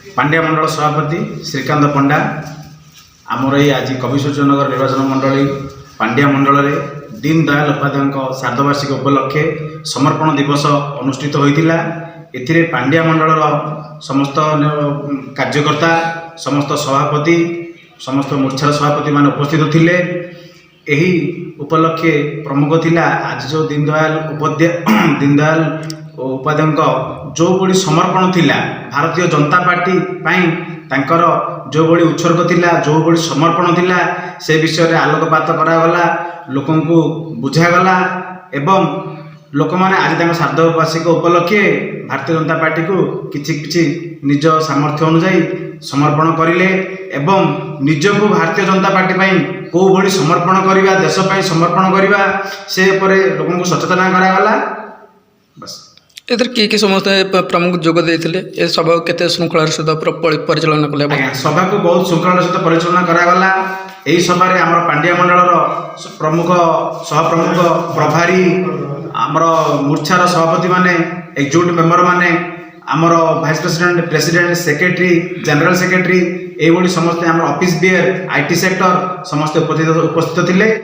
पांड्या मंडल सभापति श्रीकांत पंडा आमर ये आज कविसूर्यनगर निर्वाचन मंडली पांड्या मंडल में दीनदयाल उपाध्याय श्राद्धवार्षिक उपलक्षे समर्पण दिवस अनुष्ठित होता। एथिरे पांड्या मंडल समस्त कार्यकर्ता समस्त सभापति समस्त मोर्चार सभापति मान उपस्थित थिले। यही उपलक्षे प्रमुख थिला आज जो दीनदयाल उपाध्याय जो बड़ी समर्पण थिला भारतीय जनता पार्टी पाई तांकर जो बड़ी उत्सर्ग थिला जो बड़ी समर्पण थिला से विषय में आलोकपात करागला लोकों को बुझागला एवं लोक मैंने आज श्राद्धवार्षिक उपलक्षे भारतीय जनता पार्टी को किछि निज सामर्थ्य अनुसार समर्पण करिले एवं निजको भारतीय जनता पार्टी पाई को भली समर्पण करवा देश पाई समर्पण करवा से लोकों को सचेतना करागला। बस एथर कि समस्त प्रमुख जोग देते सभा केते श्रृंखलार सहित परिचालन कले सभा को बहुत श्रृंखलार सहित परिचालना करागला। यही सभा आम पांड्या मंडल प्रमुख सहप्रमुख प्रभारी आमर मोर्चार सभापति माने एक्जिक्यूटिव मेंबर माने आमर vice president secretary general secretary ये समस्ते आम ऑफिस बियर आईटी सेक्टर समस्त उपस्थित थिले।